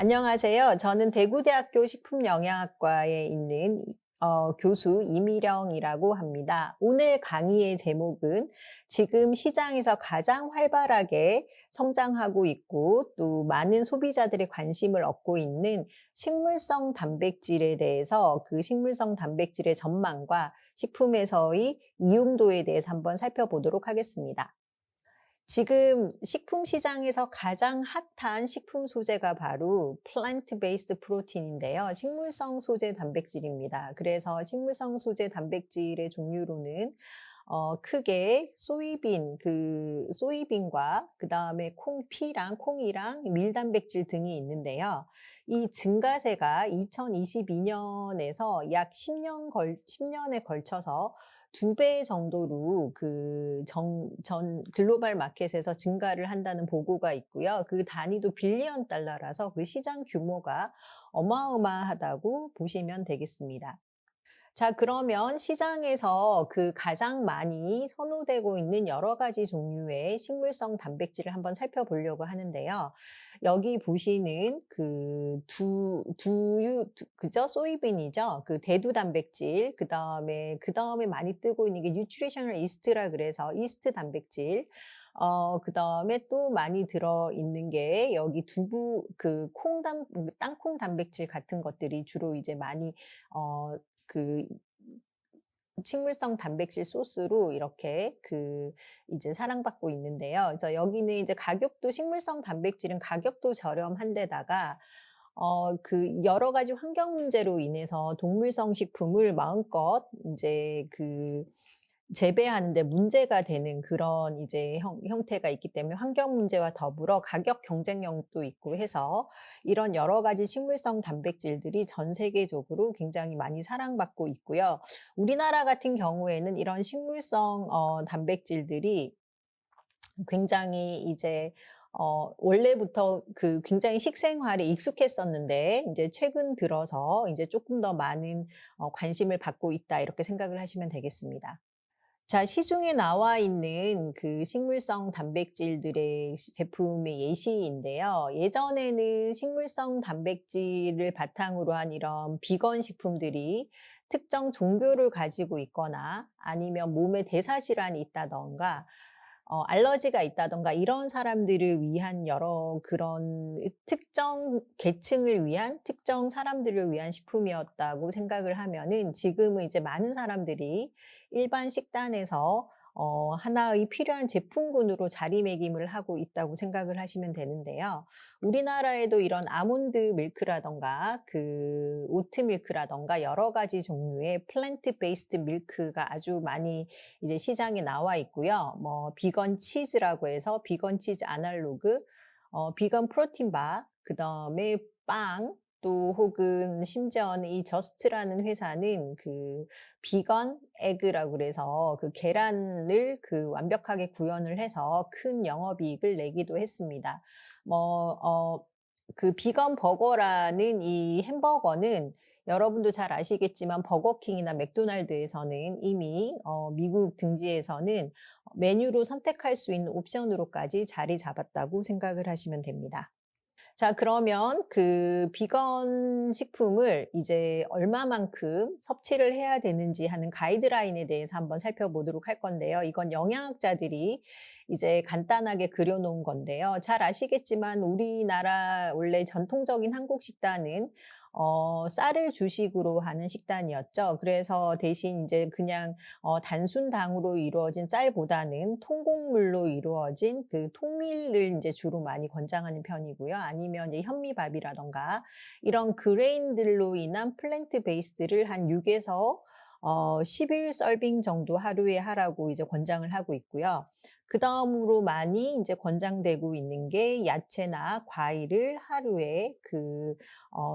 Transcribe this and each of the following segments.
안녕하세요. 저는 대구대학교 식품영양학과에 있는 교수 이미령이라고 합니다. 오늘 강의의 제목은 지금 시장에서 가장 활발하게 성장하고 있고 또 많은 소비자들의 관심을 얻고 있는 식물성 단백질에 대해서 그 식물성 단백질의 전망과 식품에서의 이용도에 대해서 한번 살펴보도록 하겠습니다. 지금 식품 시장에서 가장 핫한 식품 소재가 바로 플랜트 베이스드 프로틴인데요. 식물성 소재 단백질입니다. 그래서 식물성 소재 단백질의 종류로는 크게 소이빈과 그다음에 콩피랑 콩이랑 밀단백질 등이 있는데요. 이 증가세가 2022년에서 약 10년에 걸쳐서 2배 정도로 전 글로벌 마켓에서 증가를 한다는 보고가 있고요. 그 단위도 빌리언 달러라서 그 시장 규모가 어마어마하다고 보시면 되겠습니다. 자, 그러면 시장에서 그 가장 많이 선호되고 있는 여러 가지 종류의 식물성 단백질을 한번 살펴보려고 하는데요. 여기 보시는 그죠? 소이빈이죠. 그 대두 단백질, 그 다음에 많이 뜨고 있는 게 뉴트리셔널 이스트라 그래서 이스트 단백질, 그다음에 또 많이 들어있는 게 여기 땅콩 단백질 같은 것들이 주로 이제 많이, 그 식물성 단백질 소스로 이렇게 이제 사랑받고 있는데요. 그래서 여기는 이제 가격도 식물성 단백질은 가격도 저렴한 데다가 여러 가지 환경 문제로 인해서 동물성 식품을 마음껏 인제 재배하는 데 문제가 되는 그런 이제 형태가 있기 때문에 환경 문제와 더불어 가격 경쟁력도 있고 해서 이런 여러 가지 식물성 단백질들이 전 세계적으로 굉장히 많이 사랑받고 있고요. 우리나라 같은 경우에는 이런 식물성 단백질들이 굉장히 이제 원래부터 굉장히 식생활에 익숙했었는데 인제 최근 들어서 인제 쪼끔 더 많은 관심을 받고 있다 이렇게 생각을 하시면 되겠습니다. 자, 시중에 나와 있는 그 식물성 단백질들의 제품의 예시인데요. 예전에는 식물성 단백질을 바탕으로 한 이런 비건 식품들이 특정 종교를 가지고 있거나 아니면 몸에 대사질환이 있다든가 알러지가 있다든가 이런 사람들을 위한 여러 그런 특정 계층을 위한 특정 사람들을 위한 식품이었다고 생각을 하면은 지금은 이제 많은 사람들이 일반 식단에서 하나의 필요한 제품군으로 자리매김을 하고 있다고 생각을 하시면 되는데요. 우리나라에도 이런 아몬드 밀크라든가 오트 밀크라든가 여러 가지 종류의 플랜트 베이스드 밀크가 아주 많이 이제 시장에 나와 있고요. 뭐 비건 치즈라고 해서 비건 치즈 아날로그, 비건 프로틴 바, 그다음에 빵, 또 혹은 심지어는 이 저스트라는 회사는 비건 에그라고 그래서 계란을 완벽하게 구현을 해서 큰 영업이익을 내기도 했습니다. 뭐 비건 버거라는 이 햄버거는 여러분도 잘 아시겠지만 버거킹이나 맥도날드에서는 이미 미국 등지에서는 메뉴로 선택할 수 있는 옵션으로까지 자리 잡았다고 생각을 하시면 됩니다. 자, 그러면 비건 식품을 이제 얼마만큼 섭취를 해야 되는지 하는 가이드라인에 대해서 한번 살펴보도록 할 건데요. 이건 영양학자들이 이제 간단하게 그려 놓은 건데요. 잘 아시겠지만 우리나라 원래 전통적인 한국 식단은 쌀을 주식으로 하는 식단이었죠. 그래서 대신 이제 그냥 단순 당으로 이루어진 쌀보다는 통곡물로 이루어진 통밀을 인제 주로 많이 권장하는 편이고요. 아니면 이제 현미밥이라든가 이런 그레인들로 인한 플랜트 베이스드를 한 6에서 11 서빙 정도 하루에 하라고 이제 권장을 하고 있고요. 그다음으로 많이 인제 권장되고 있는 게 야채나 과일을 하루에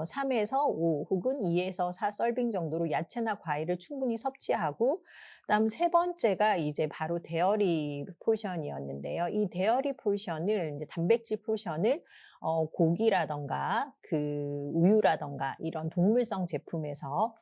3 에서 5 혹은 2 에서 4 서빙 정도로 야채나 과일을 충분히 섭취하고 그다음 세 번째가 이제 바로 데어리 포션이었는데요. 이 데어리 포션을 이제 단백질 포션을 고기라든가 우유라든가 이런 동물성 제품에서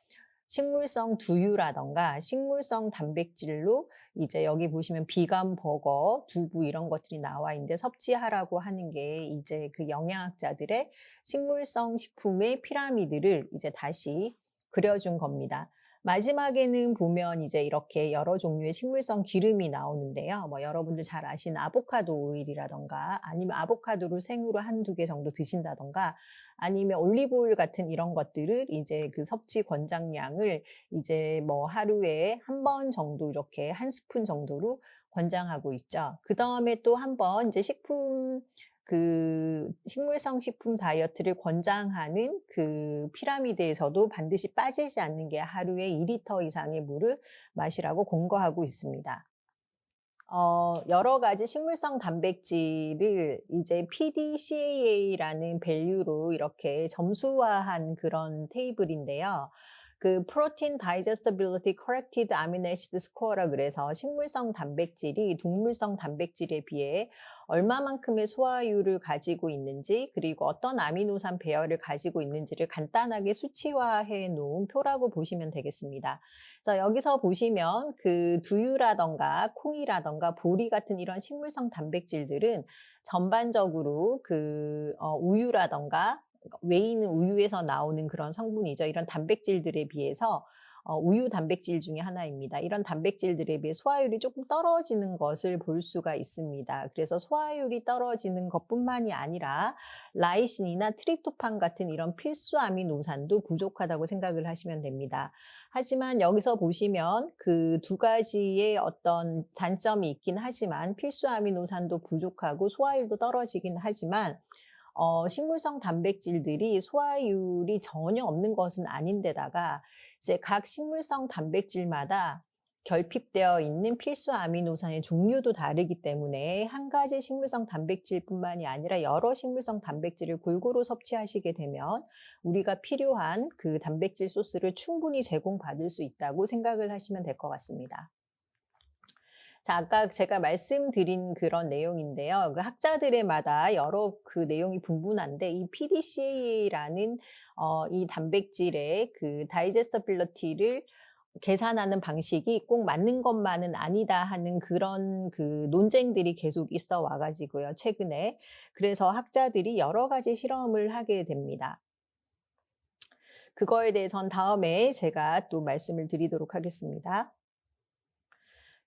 식물성 두유라든가 식물성 단백질로 이제 여기 보시면 비건 버거, 두부 이런 것들이 나와 있는데 섭취하라고 하는 게 이제 그 영양학자들의 식물성 식품의 피라미드를 이제 다시 그려준 겁니다. 마지막에는 보면 이제 이렇게 여러 종류의 식물성 기름이 나오는데요. 뭐 여러분들 잘 아시는 아보카도 오일이라든가 아니면 아보카도를 생으로 한두 개 정도 드신다든가 아니면 올리브 오일 같은 이런 것들을 이제 그 섭취 권장량을 이제 뭐 하루에 한 번 정도 이렇게 한 스푼 정도로 권장하고 있죠. 그다음에 또 한 번 이제 식물성 식품 다이어트를 권장하는 그 피라미드에서도 반드시 빠지지 않는 게 하루에 2 리터 이상의 물을 마시라고 권고하고 있습니다. 여러 가지 식물성 단백질을 이제 PDCAA라는 밸류로 이렇게 점수화한 그런 테이블인데요. 그 Protein Digestibility Corrected Amino Acid Score라 그래서 식물성 단백질이 동물성 단백질에 비해 얼마만큼의 소화율을 가지고 있는지 그리고 어떤 아미노산 배열을 가지고 있는지를 간단하게 수치화해 놓은 표라고 보시면 되겠습니다. 그래서 여기서 보시면 그 두유라든가 콩이라든가 보리 같은 이런 식물성 단백질들은 전반적으로 우유라든가 웨이는 우유에서 나오는 그런 성분이죠. 이런 단백질들에 비해서 우유 단백질 중에 하나입니다. 이런 단백질들에 비해 소화율이 조금 떨어지는 것을 볼 수가 있습니다. 그래서 소화율이 떨어지는 것뿐만이 아니라 라이신이나 트립토판 같은 이런 필수 아미노산도 부족하다고 생각을 하시면 됩니다. 하지만 여기서 보시면 그 두 가지의 어떤 단점이 있긴 하지만 필수 아미노산도 부족하고 소화율도 떨어지긴 하지만 식물성 단백질들이 소화율이 전혀 없는 것은 아닌데다가 이제 각 식물성 단백질마다 결핍되어 있는 필수 아미노산의 종류도 다르기 때문에 한 가지 식물성 단백질뿐만이 아니라 여러 식물성 단백질을 골고루 섭취하시게 되면 우리가 필요한 그 단백질 소스를 충분히 제공받을 수 있다고 생각을 하시면 될 것 같습니다. 자, 아까 제가 말씀드린 그런 내용인데요. 그 학자들의마다 여러 그 내용이 분분한데 이 PDCA라는 이 단백질의 그 다이제스터빌리티를 계산하는 방식이 꼭 맞는 것만은 아니다 하는 그런 그 논쟁들이 계속 있어 와 가지고요, 최근에. 그래서 학자들이 여러 가지 실험을 하게 됩니다. 그거에 대해선 다음에 제가 또 말씀을 드리도록 하겠습니다.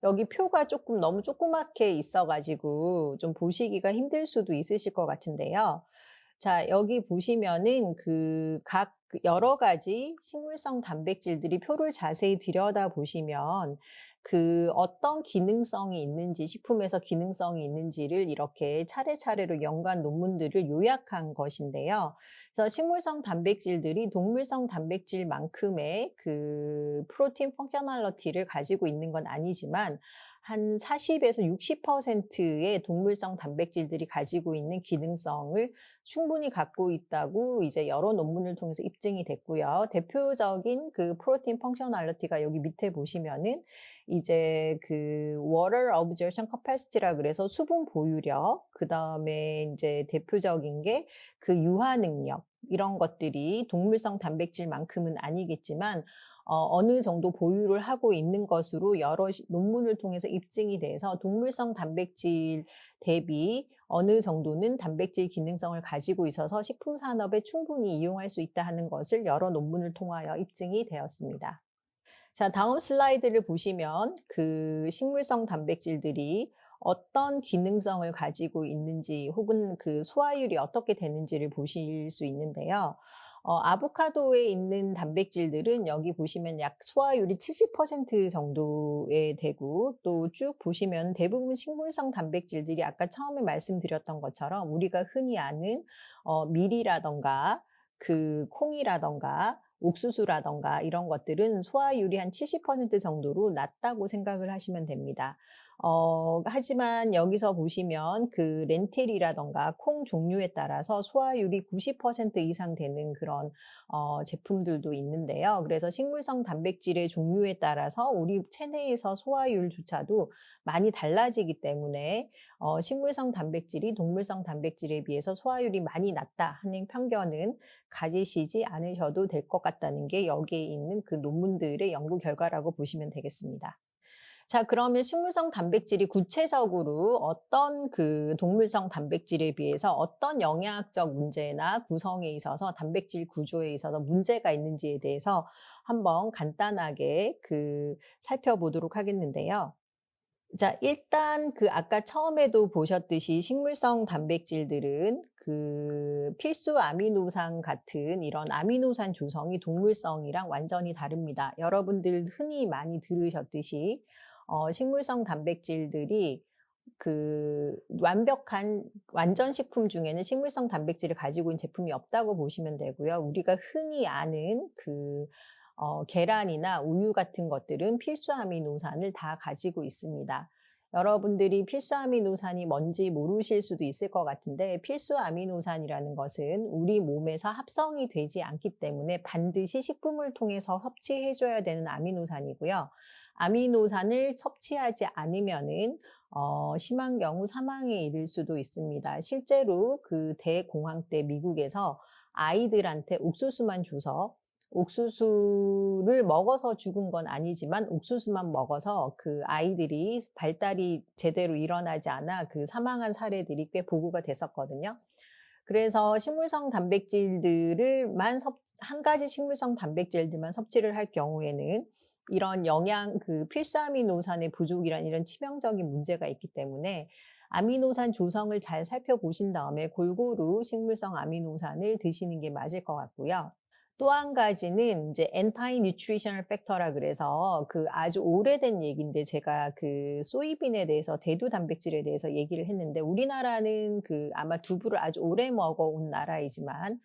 여기 표가 조금 너무 조그맣게 있어 가지고 좀 보시기가 힘들 수도 있으실 것 같은데요. 자, 여기 보시면은 여러 가지 식물성 단백질들이 표를 자세히 들여다보시면 그 어떤 기능성이 있는지, 식품에서 기능성이 있는지를 이렇게 차례차례로 연관 논문들을 요약한 것인데요. 그래서 식물성 단백질들이 동물성 단백질만큼의 그 프로틴 펑셔널리티를 가지고 있는 건 아니지만 한 40에서 60%의 동물성 단백질들이 가지고 있는 기능성을 충분히 갖고 있다고 이제 여러 논문을 통해서 입증이 됐고요. 대표적인 그 프로틴 펑셔널리티가 여기 밑에 보시면은 이제 그 water absorption capacity라 그래서 수분 보유력, 그다음에 인제 대표적인 게 그 유화 능력 이런 것들이 동물성 단백질만큼은 아니겠지만 어느 정도 보유를 하고 있는 것으로 여러 논문을 통해서 입증이 돼서 동물성 단백질 대비 어느 정도는 단백질 기능성을 가지고 있어서 식품 산업에 충분히 이용할 수 있다 하는 것을 여러 논문을 통하여 입증이 되었습니다. 자, 다음 슬라이드를 보시면 그 식물성 단백질들이 어떤 기능성을 가지고 있는지 혹은 그 소화율이 어떻게 되는지를 보실 수 있는데요. 아보카도에 있는 단백질들은 여기 보시면 약 소화율이 70% 정도에 되고 또 쭉 보시면 대부분 식물성 단백질들이 아까 처음에 말씀드렸던 것처럼 우리가 흔히 아는 밀이라든가 그 콩이라든가 옥수수라든가 이런 것들은 소화율이 한 70% 정도로 낮다고 생각을 하시면 됩니다. 하지만 여기서 보시면 그 렌틸이라든가 콩 종류에 따라서 소화율이 90% 이상 되는 그런 제품들도 있는데요. 그래서 식물성 단백질의 종류에 따라서 우리 체내에서 소화율조차도 많이 달라지기 때문에 식물성 단백질이 동물성 단백질에 비해서 소화율이 많이 낮다 하는 편견은 가지시지 않으셔도 될 것 같다는 게 여기에 있는 그 논문들의 연구 결과라고 보시면 되겠습니다. 자, 그러면 식물성 단백질이 구체적으로 어떤 그 동물성 단백질에 비해서 어떤 영양학적 문제나 구성에 있어서 단백질 구조에 있어서 문제가 있는지에 대해서 한번 간단하게 살펴보도록 하겠는데요. 자, 일단 아까 처음에도 보셨듯이 식물성 단백질들은 필수 아미노산 같은 이런 아미노산 조성이 동물성이랑 완전히 다릅니다. 여러분들 흔히 많이 들으셨듯이 식물성 단백질들이 완벽한 완전 식품 중에는 식물성 단백질을 가지고 있는 제품이 없다고 보시면 되고요. 우리가 흔히 아는 계란이나 우유 같은 것들은 필수 아미노산을 다 가지고 있습니다. 여러분들이 필수 아미노산이 뭔지 모르실 수도 있을 것 같은데 필수 아미노산이라는 것은 우리 몸에서 합성이 되지 않기 때문에 반드시 식품을 통해서 섭취해 줘야 되는 아미노산이고요. 아미노산을 섭취하지 않으면은 심한 경우 사망에 이를 수도 있습니다. 실제로 대공황 때 미국에서 아이들한테 옥수수만 줘서 옥수수를 먹어서 죽은 건 아니지만 옥수수만 먹어서 아이들이 발달이 제대로 일어나지 않아 사망한 사례들이 꽤 보고가 됐었거든요. 그래서 식물성 단백질들을만 한 가지 식물성 단백질들만 섭취를 할 경우에는 이런 필수 아미노산의 부족이란 이런 치명적인 문제가 있기 때문에 아미노산 조성을 잘 살펴보신 다음에 골고루 식물성 아미노산을 드시는 게 맞을 것 같고요. 또 한 가지는 이제 엔타이 뉴트리셔널 팩터라 그래서 아주 오래된 얘기인데 제가 소이빈에 대해서 대두 단백질에 대해서 얘기를 했는데 우리나라는 아마 두부를 아주 오래 먹어온 나라이지만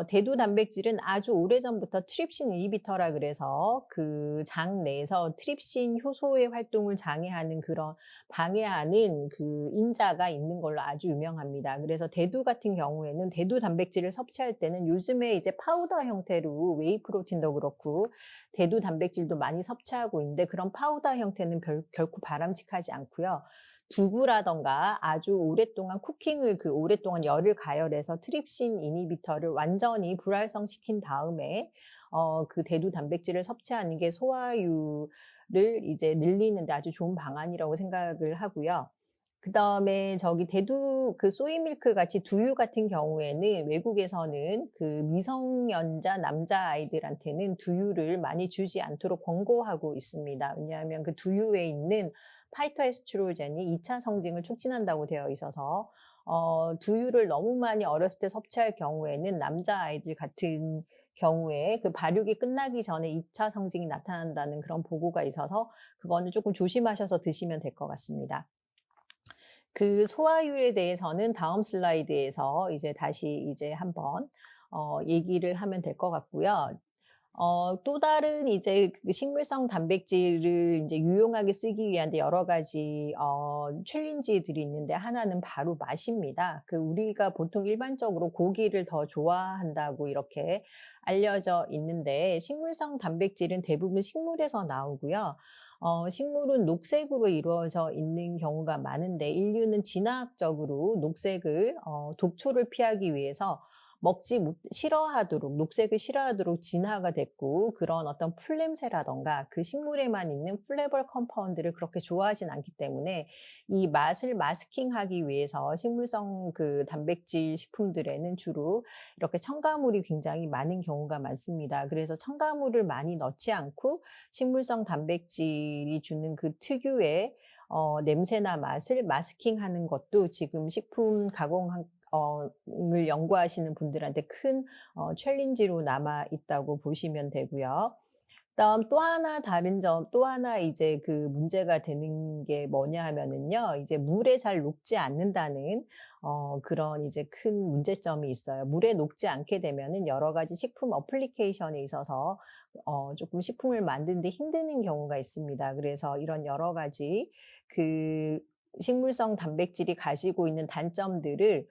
대두 단백질은 아주 오래전부터 트립신 이니비터라 그래서 장 내에서 트립신 효소의 활동을 방해하는 인자가 있는 걸로 아주 유명합니다. 그래서 대두 같은 경우에는 대두 단백질을 섭취할 때는 요즘에 이제 파우더 형태로 웨이 프로틴도 그렇고 대두 단백질도 많이 섭취하고 있는데 그런 파우더 형태는 결코 바람직하지 않고요. 두부라든가 아주 오랫동안 오랫동안 열을 가열해서 트립신 이니비터를 완전히 불활성시킨 다음에 대두 단백질을 섭취하는 게 소화율을 이제 늘리는 데 아주 좋은 방안이라고 생각을 하고요. 그다음에 소이 밀크 같이 두유 같은 경우에는 외국에서는 미성년자 남자아이들한테는 두유를 많이 주지 않도록 권고하고 있습니다. 왜냐하면 두유에 있는 파이토에스트로겐이 2차 성징을 촉진한다고 되어 있어서 두유를 너무 많이 어렸을 때 섭취할 경우에는 남자아이들 같은 경우에 발육이 끝나기 전에 2차 성징이 나타난다는 그런 보고가 있어서 그거는 조금 조심하셔서 드시면 될 것 같습니다. 소화율에 대해서는 다음 슬라이드에서 이제 다시 이제 한번 얘기를 하면 될 것 같고요. 또 다른 이제 식물성 단백질을 인제 유용하게 쓰기 위한 여러 가지 챌린지들이 있는데 하나는 바로 맛입니다. 우리가 보통 일반적으로 고기를 더 좋아한다고 이렇게 알려져 있는데 식물성 단백질은 대부분 식물에서 나오고요. 식물은 녹색으로 이루어져 있는 경우가 많은데 인류는 진화학적으로 독초를 피하기 위해서 녹색을 싫어하도록 진화가 됐고 그런 어떤 풀냄새라든가 식물에만 있는 플레벌 컴파운드를 그렇게 좋아하진 않기 때문에 이 맛을 마스킹하기 위해서 식물성 단백질 식품들에는 주로 이렇게 첨가물이 굉장히 많은 경우가 많습니다. 그래서 첨가물을 많이 넣지 않고 식물성 단백질이 주는 특유의 냄새나 맛을 마스킹하는 것도 지금 식품 가공 을 연구하시는 분들한테 큰 챌린지로 남아 있다고 보시면 되고요. 그다음 또 하나 다른 점 또 하나 이제 그 문제가 되는 게 뭐냐 하면은요. 이제 물에 잘 녹지 않는다는 그런 이제 큰 문제점이 있어요. 물에 녹지 않게 되면은 여러 가지 식품 어플리케이션에 있어서 쪼끔 식품을 만드는 데 힘드는 경우가 있습니다. 그래서 이런 여러 가지 그 식물성 단백질이 가지고 있는 단점들을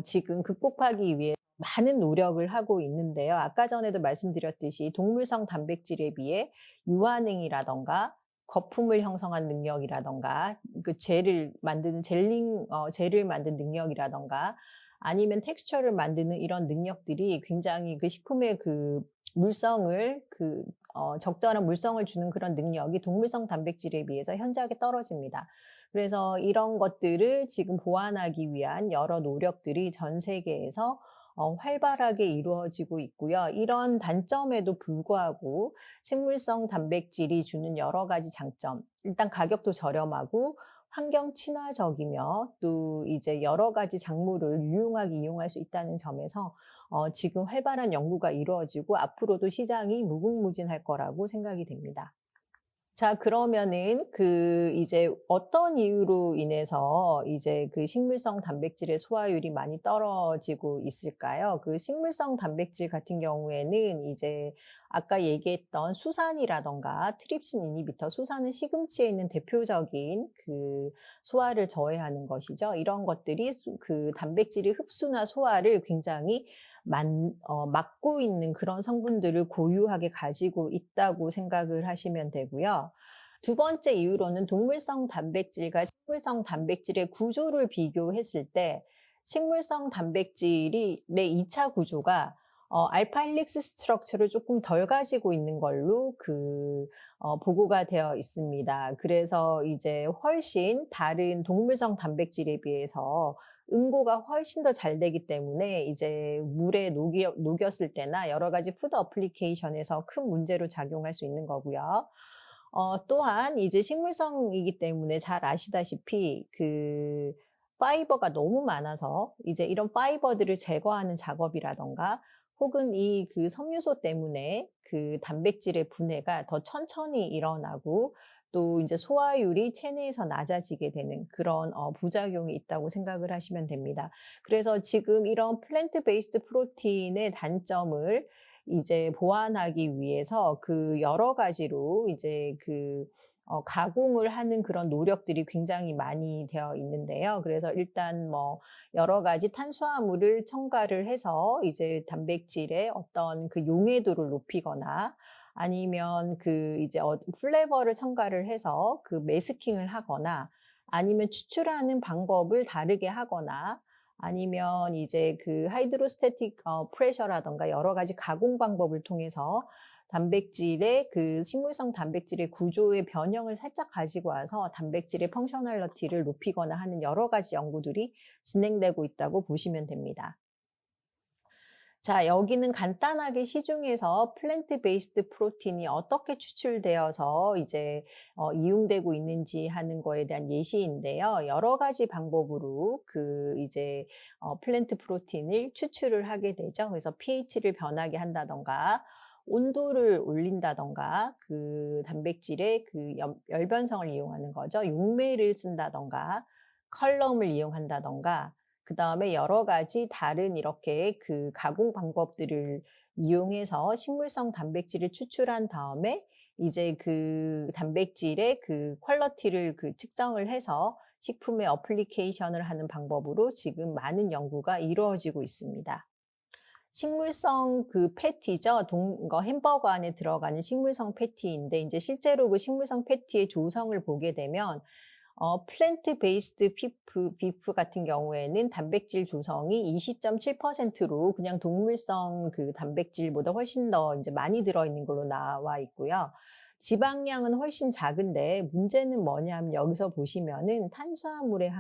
지금 극복하기 위해 많은 노력을 하고 있는데요. 아까 전에도 말씀드렸듯이 동물성 단백질에 비해 유화능이라든가 거품을 형성한 능력이라든가 그 젤을 만드는 젤을 만드는 능력이라든가 아니면 텍스처를 만드는 이런 능력들이 굉장히 그 식품의 그 물성을 적절한 물성을 주는 그런 능력이 동물성 단백질에 비해서 현저하게 떨어집니다. 그래서 이런 것들을 지금 보완하기 위한 여러 노력들이 전 세계에서 활발하게 이루어지고 있고요. 이런 단점에도 불구하고 식물성 단백질이 주는 여러 가지 장점, 일단 가격도 저렴하고 환경 친화적이며 또 이제 여러 가지 작물을 유용하게 이용할 수 있다는 점에서 지금 활발한 연구가 이루어지고 앞으로도 시장이 무궁무진할 거라고 생각이 됩니다. 자 그러면은 이제 어떤 이유로 인해서 이제 그 식물성 단백질의 소화율이 많이 떨어지고 있을까요? 그 식물성 단백질 같은 경우에는 이제 아까 얘기했던 수산이라든가 트립신 이니비터, 수산은 시금치에 있는 대표적인 그 소화를 저해하는 것이죠. 이런 것들이 그 단백질의 흡수나 소화를 굉장히 막고 있는 그런 성분들을 고유하게 가지고 있다고 생각을 하시면 되고요. 두 번째 이유로는 동물성 단백질과 식물성 단백질의 구조를 비교했을 때 식물성 단백질이 내 2차 구조가 알파 헬릭스 스트럭처를 조금 덜 가지고 있는 걸로 보고가 되어 있습니다. 그래서 이제 훨씬 다른 동물성 단백질에 비해서 응고가 훨씬 더 잘 되기 때문에 이제 물에 녹였을 때나 여러 가지 푸드 어플리케이션에서 큰 문제로 작용할 수 있는 거고요. 또한 이제 식물성이기 때문에 잘 아시다시피 파이버가 너무 많아서 이제 이런 파이버들을 제거하는 작업이라든가 혹은 섬유소 때문에 그 단백질의 분해가 더 천천히 일어나고 또 이제 소화율이 체내에서 낮아지게 되는 그런 부작용이 있다고 생각을 하시면 됩니다. 그래서 지금 이런 플랜트 베이스드 프로틴의 단점을 이제 보완하기 위해서 여러 가지로 이제 가공을 하는 그런 노력들이 굉장히 많이 되어 있는데요. 그래서 일단 뭐 여러 가지 탄수화물을 첨가를 해서 이제 단백질의 어떤 용해도를 높이거나 아니면 이제 플레버를 첨가를 해서 매스킹을 하거나 아니면 추출하는 방법을 다르게 하거나 아니면 이제 하이드로스태틱 프레셔라든가 여러 가지 가공 방법을 통해서 단백질의 식물성 단백질의 구조의 변형을 살짝 가지고 와서 단백질의 펑셔널리티를 높이거나 하는 여러 가지 연구들이 진행되고 있다고 보시면 됩니다. 자, 여기는 간단하게 시중에서 플랜트 베이스드 프로틴이 어떻게 추출되어서 이제 이용되고 있는지 하는 거에 대한 예시인데요. 여러 가지 방법으로 이제 플랜트 프로틴을 추출을 하게 되죠. 그래서 pH를 변하게 한다든가 온도를 올린다든가 단백질의 열변성을 이용하는 거죠. 용매를 쓴다든가 컬럼을 이용한다든가 그다음에 여러 가지 다른 이렇게 가공 방법들을 이용해서 식물성 단백질을 추출한 다음에 이제 단백질의 퀄리티를 측정을 해서 식품에 어플리케이션을 하는 방법으로 지금 많은 연구가 이루어지고 있습니다. 식물성 패티죠. 햄버거 안에 들어가는 식물성 패티인데 이제 실제로 식물성 패티의 조성을 보게 되면 플랜트 베이스드 비프 같은 경우에는 단백질 조성이 20.7%로 그냥 동물성 단백질보다 훨씬 더 이제 많이 들어있는 걸로 나와 있고요. 지방량은 훨씬 작은데 문제는 뭐냐면 여기서 보시면은 탄수화물의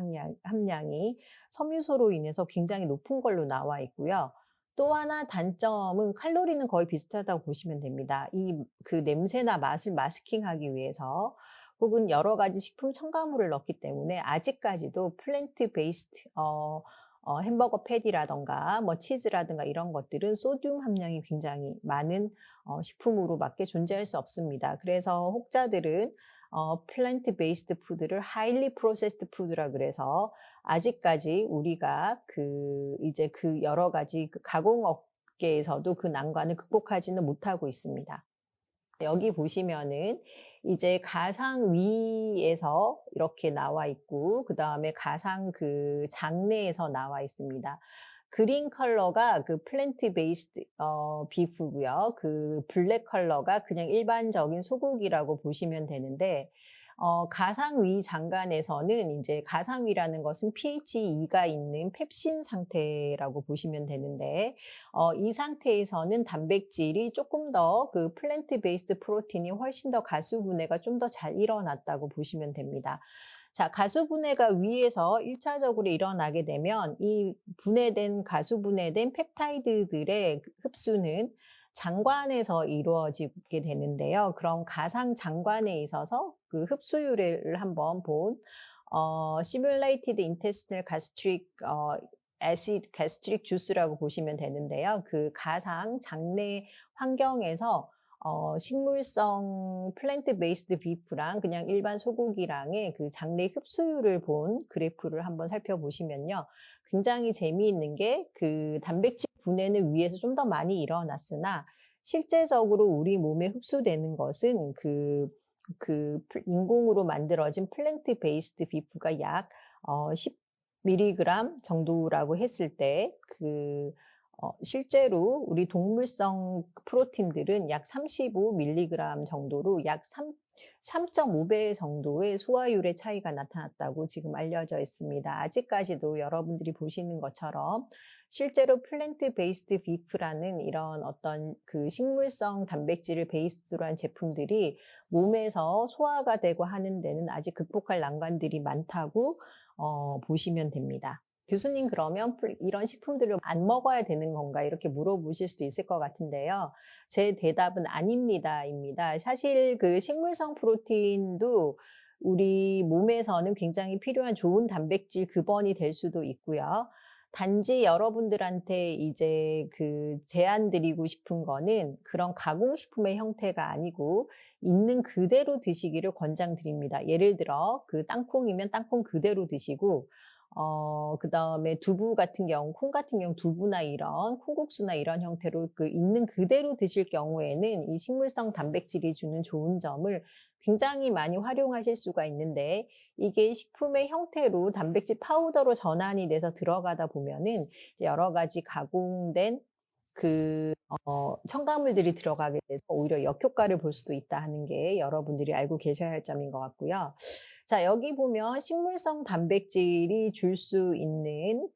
함량이 섬유소로 인해서 굉장히 높은 걸로 나와 있고요. 또 하나 단점은 칼로리는 거의 비슷하다고 보시면 됩니다. 냄새나 맛을 마스킹하기 위해서 혹은 여러 가지 식품 첨가물을 넣기 때문에 아직까지도 플랜트 베이스드 햄버거 패티라든가 뭐 치즈라든가 이런 것들은 소듐 함량이 굉장히 많은 식품으로밖에 존재할 수 없습니다. 그래서 혹자들은 플랜트 베이스드 푸드를 하일리 프로세스드 푸드라 그래서 아직까지 우리가 이제 그 여러 가지 그 가공 업계에서도 그 난관을 극복하지는 못하고 있습니다. 여기 보시면은 이제 가상위에서 이렇게 나와 있고 그다음에 가상 장내에서 나와 있습니다. 그린 컬러가 그 플랜트 베이스드 비프고요. 그 블랙 컬러가 그냥 일반적인 소고기라고 보시면 되는데 가상위 장간에서는 인제 가상위라는 것은 pH 2가 있는 펩신 상태라고 보시면 되는데 이 상태에서는 단백질이 쪼끔 더 그 플랜트 베이스드 프로틴이 훨씬 더 가수 분해가 좀 더 잘 일어났다고 보시면 됩니다. 자, 가수 분해가 위에서 1 차적으로 일어나게 되면 이 가수 분해된 펩타이드들의 그 흡수는 장관에서 이루어지게 되는데요. 그럼 가상 장관에 있어서 그 흡수율을 한번 Simulated Intestinal Gastric Acid Gastric Juice라고 보시면 되는데요. 그 가상 장내 환경에서 식물성 플랜트 베이스드 비프랑 그냥 일반 소고기랑의 그 장내 흡수율을 본 그래프를 한번 살펴보시면요. 굉장히 재미있는 게 그 단백질 분해는 위에서 좀 더 많이 일어났으나 실제적으로 우리 몸에 흡수되는 것은 인공으로 만들어진 플랜트 베이스드 비프가 약 10 밀리그램 정도라고 했을 때 실제로 우리 동물성 프로틴들은 약 35 밀리그램 정도로 약 3.5배 정도의 소화율의 차이가 나타났다고 지금 알려져 있습니다. 아직까지도 여러분들이 보시는 것처럼 실제로 플랜트 베이스드 비프라는 이런 어떤 그 식물성 단백질을 베이스로 한 제품들이 몸에서 소화가 되고 하는 데는 아직 극복할 난관들이 많다고 보시면 됩니다. 교수님, 그러면 이런 식품들을 안 먹어야 되는 건가? 이렇게 물어보실 수도 있을 것 같은데요. 제 대답은 아닙니다입니다. 사실 그 식물성 프로틴도 우리 몸에서는 굉장히 필요한 좋은 단백질 급원이 될 수도 있고요. 단지 여러분들한테 이제 제안 드리고 싶은 거는 그런 가공식품의 형태가 아니고 있는 그대로 드시기를 권장드립니다. 예를 들어 땅콩이면 땅콩 그대로 드시고 그다음에 두부 같은 경우, 콩 같은 경우 두부나 이런 콩국수나 이런 형태로 있는 그대로 드실 경우에는 이 식물성 단백질이 주는 좋은 점을 굉장히 많이 활용하실 수가 있는데 이게 식품의 형태로 단백질 파우더로 전환이 돼서 들어가다 보면은 이제 여러 가지 가공된 첨가물들이 들어가게 돼서 오히려 역효과를 볼 수도 있다 하는 게 여러분들이 알고 계셔야 할 점인 것 같고요. 자, 여기 보면 식물성 단백질이 줄 수 있는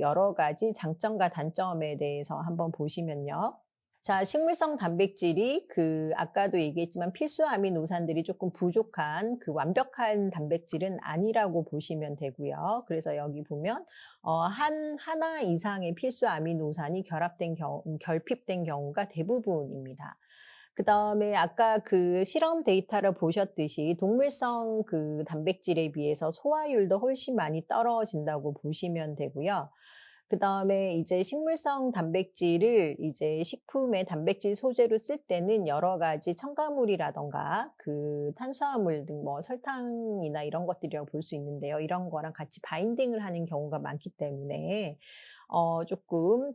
여러 가지 장점과 단점에 대해서 한번 보시면요. 자, 식물성 단백질이 아까도 얘기했지만 필수 아미노산들이 조금 부족한 완벽한 단백질은 아니라고 보시면 되고요. 그래서 여기 보면 하나 이상의 필수 아미노산이 결핍된 경우가 대부분입니다. 그다음에 아까 실험 데이터를 보셨듯이 동물성 단백질에 비해서 소화율도 훨씬 많이 떨어진다고 보시면 되고요. 그다음에 이제 식물성 단백질을 이제 식품의 단백질 소재로 쓸 때는 여러 가지 첨가물이라든가 탄수화물 등 뭐 설탕이나 이런 것들이라고 볼 수 있는데요. 이런 거랑 같이 바인딩을 하는 경우가 많기 때문에 조금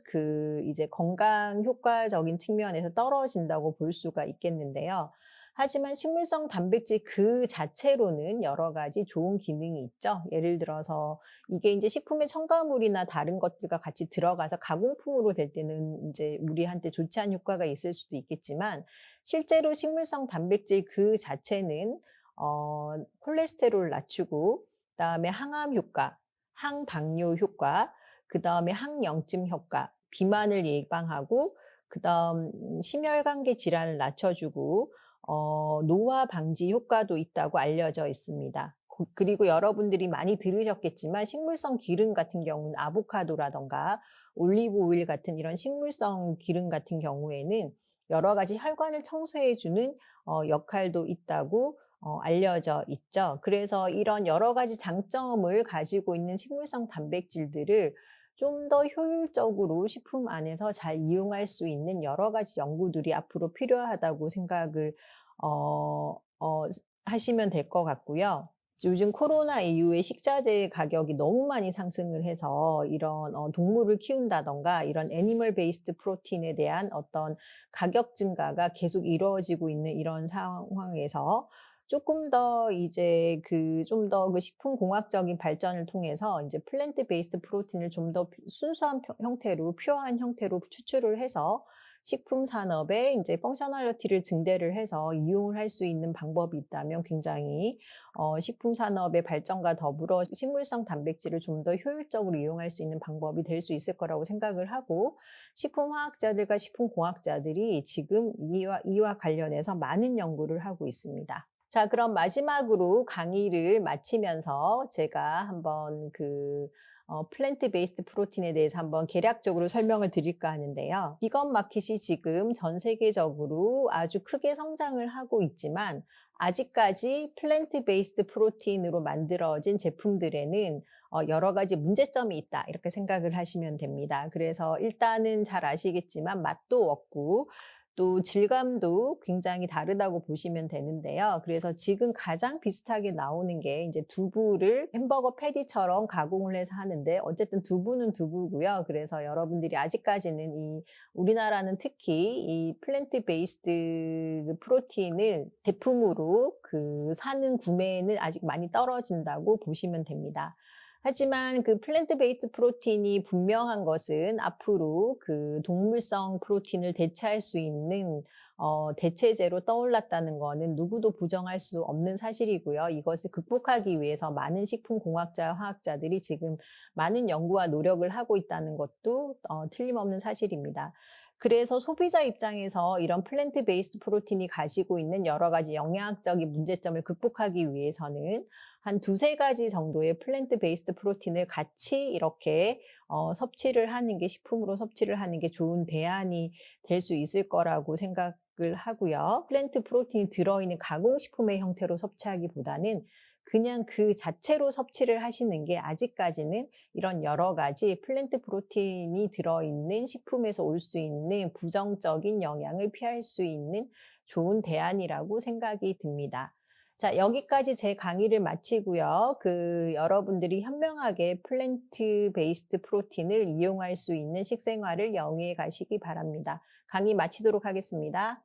이제 건강 효과적인 측면에서 떨어진다고 볼 수가 있겠는데요. 하지만 식물성 단백질 그 자체로는 여러 가지 좋은 기능이 있죠. 예를 들어서 이게 이제 식품의 첨가물이나 다른 것들과 같이 들어가서 가공품으로 될 때는 이제 우리한테 좋지 않은 효과가 있을 수도 있겠지만 실제로 식물성 단백질 그 자체는 콜레스테롤을 낮추고 그다음에 항암 효과, 항당뇨 효과, 그다음에 항염증 효과, 비만을 예방하고 그다음 심혈관계 질환을 낮춰주고 노화 방지 효과도 있다고 알려져 있습니다. 그리고 여러분들이 많이 들으셨겠지만 식물성 기름 같은 경우는 아보카도라든가 올리브 오일 같은 이런 식물성 기름 같은 경우에는 여러 가지 혈관을 청소해 주는 역할도 있다고 알려져 있죠. 그래서 이런 여러 가지 장점을 가지고 있는 식물성 단백질들을 좀 더 효율적으로 식품 안에서 잘 이용할 수 있는 여러 가지 연구들이 앞으로 필요하다고 생각을 어 어 하시면 될 것 같고요. 요즘 코로나 이후에 식자재 가격이 너무 많이 상승을 해서 이런 동물을 키운다든가 이런 애니멀 베이스드 프로틴에 대한 어떤 가격 증가가 계속 이루어지고 있는 이런 상황에서 조금 더 이제 좀 더 그 식품 공학적인 발전을 통해서 이제 플랜트 베이스드 프로틴을 좀 더 순수한 형태로 퓨어한 형태로 추출을 해서 식품 산업에 이제 펑셔널리티를 증대를 해서 이용을 할 수 있는 방법이 있다면 굉장히 식품 산업의 발전과 더불어 식물성 단백질을 좀 더 효율적으로 이용할 수 있는 방법이 될 수 있을 거라고 생각을 하고 식품 화학자들과 식품 공학자들이 지금 이와 관련해서 많은 연구를 하고 있습니다. 자, 그럼 마지막으로 강의를 마치면서 제가 한번 플랜트 베이스드 프로틴에 대해서 한번 개략적으로 설명을 드릴까 하는데요. 비건 마켓이 지금 전 세계적으로 아주 크게 성장을 하고 있지만 아직까지 플랜트 베이스드 프로틴으로 만들어진 제품들에는 여러 가지 문제점이 있다. 이렇게 생각을 하시면 됩니다. 그래서 일단은 잘 아시겠지만 맛도 없고 또 질감도 굉장히 다르다고 보시면 되는데요. 그래서 지금 가장 비슷하게 나오는 게 이제 두부를 햄버거 패티처럼 가공을 해서 하는데 어쨌든 두부는 두부고요. 그래서 여러분들이 아직까지는 우리나라는 특히 이 플랜트 베이스드 프로틴을 제품으로 사는 구매는 아직 많이 떨어진다고 보시면 됩니다. 하지만 플랜트 베이스드 프로틴이 분명한 것은 앞으로 동물성 프로틴을 대체할 수 있는 대체제로 떠올랐다는 거는 누구도 부정할 수 없는 사실이고요. 이것을 극복하기 위해서 많은 식품 공학자, 화학자들이 지금 많은 연구와 노력을 하고 있다는 것도 틀림없는 사실입니다. 그래서 소비자 입장에서 이런 플랜트 베이스드 프로틴이 가지고 있는 여러 가지 영양학적인 문제점을 극복하기 위해서는 한 두세 가지 정도의 플랜트 베이스드 프로틴을 같이 이렇게 섭취를 하는 게 식품으로 섭취를 하는 게 좋은 대안이 될 수 있을 거라고 생각을 하고요. 플랜트 프로틴이 들어있는 가공식품의 형태로 섭취하기보다는 그냥 그 자체로 섭취를 하시는 게 아직까지는 이런 여러 가지 플랜트 프로틴이 들어있는 식품에서 올 수 있는 부정적인 영향을 피할 수 있는 좋은 대안이라고 생각이 듭니다. 자, 여기까지 제 강의를 마치고요. 여러분들이 현명하게 플랜트 베이스드 프로틴을 이용할 수 있는 식생활을 영위해 가시기 바랍니다. 강의 마치도록 하겠습니다.